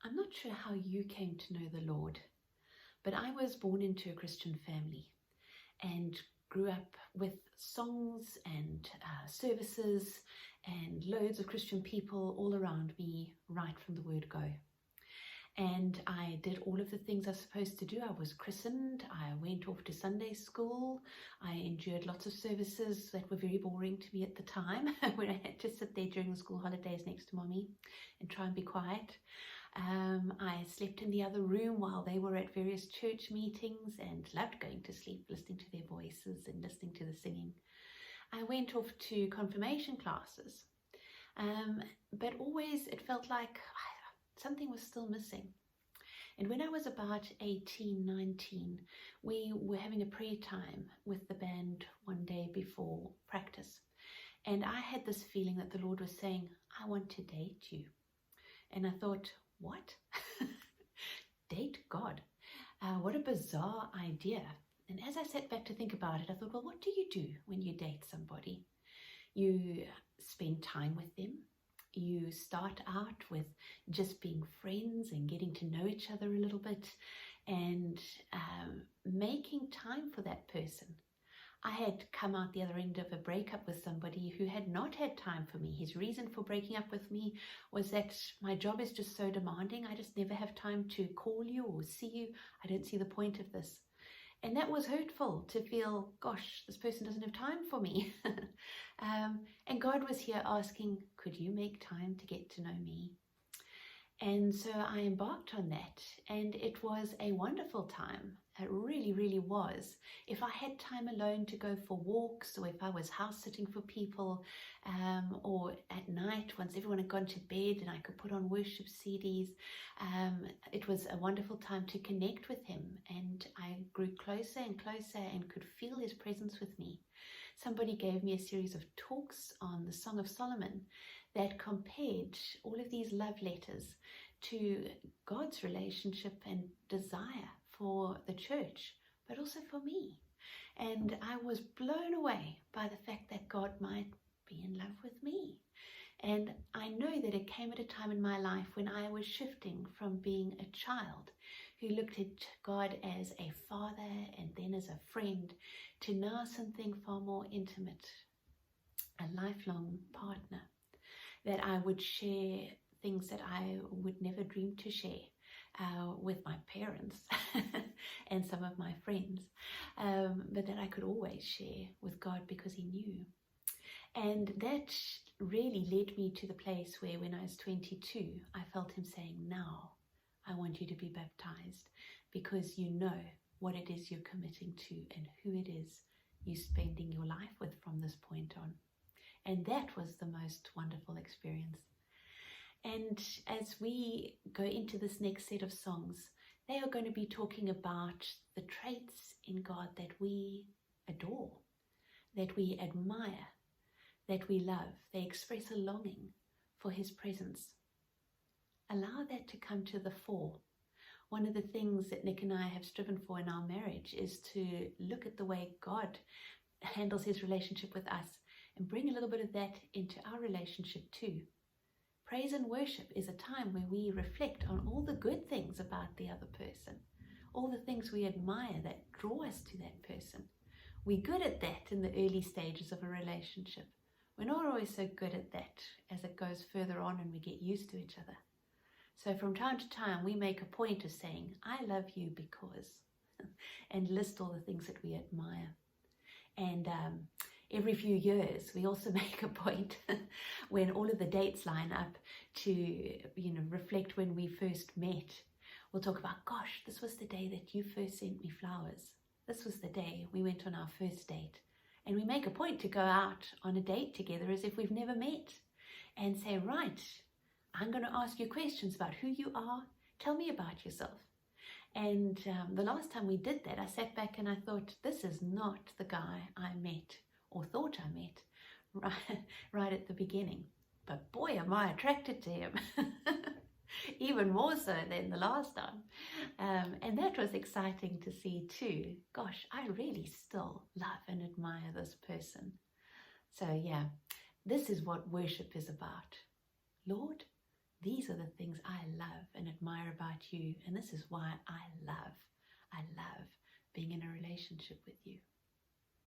I'm not sure how you came to know the Lord, but I was born into a Christian family and grew up with songs and services and loads of Christian people all around me right from the word go. And I did all of the things I was supposed to do. I was christened, I went off to Sunday school, I endured lots of services that were very boring to me at the time when I had to sit there during the school holidays next to mommy and try and be quiet. I slept in the other room while they were at various church meetings and loved going to sleep, listening to their voices and listening to the singing. I went off to confirmation classes, but always it felt like something was still missing. And when I was about 18, 19, we were having a prayer time with the band one day before practice. And I had this feeling that the Lord was saying, I want to date you. And I thought, what? Date God? What a bizarre idea. And as I sat back to think about it, I thought, well, what do you do when you date somebody? You spend time with them. You start out with just being friends and getting to know each other a little bit and making time for that person. I had come out the other end of a breakup with somebody who had not had time for me. His reason for breaking up with me was that my job is just so demanding. I just never have time to call you or see you. I don't see the point of this. And that was hurtful to feel, gosh, this person doesn't have time for me. And God was here asking, could you make time to get to know me? And so I embarked on that, and it was a wonderful time. It really, really was. If I had time alone to go for walks, or if I was house sitting for people, or at night once everyone had gone to bed and I could put on worship CDs, it was a wonderful time to connect with him, and I grew closer and closer and could feel his presence with me. Somebody gave me a series of talks on the Song of Solomon that compared all of these love letters to God's relationship and desire for the church, but also for me. And I was blown away by the fact that God might be in love with me. And I know that it came at a time in my life when I was shifting from being a child who looked at God as a father and then as a friend to now something far more intimate, a lifelong partner, that I would share things that I would never dream to share with my parents and some of my friends, but that I could always share with God because he knew. And that really led me to the place where when I was 22, I felt him saying, now I want you to be baptized because you know what it is you're committing to and who it is you're spending your life with from this point on. And that was the most wonderful experience. And as we go into this next set of songs, they are going to be talking about the traits in God that we adore, that we admire, that we love. They express a longing for his presence. Allow that to come to the fore. One of the things that Nick and I have striven for in our marriage is to look at the way God handles his relationship with us and bring a little bit of that into our relationship too. Praise and worship is a time where we reflect on all the good things about the other person, all the things we admire that draw us to that person. We're good at that in the early stages of a relationship. We're not always so good at that as it goes further on and we get used to each other. So from time to time, we make a point of saying, I love you because, and list all the things that we admire. And every few years, we also make a point when all of the dates line up to, reflect when we first met. We'll talk about, gosh, this was the day that you first sent me flowers. This was the day we went on our first date. And we make a point to go out on a date together as if we've never met and say, right, I'm going to ask you questions about who you are. Tell me about yourself. And the last time we did that, I sat back and I thought, this is not the guy I met or thought I met right at the beginning. But boy, am I attracted to him. Even more so than the last time. And that was exciting to see too. Gosh, I really still love and admire this person. So yeah, this is what worship is about. Lord, these are the things I love and admire about you, and this is why I love being in a relationship with you.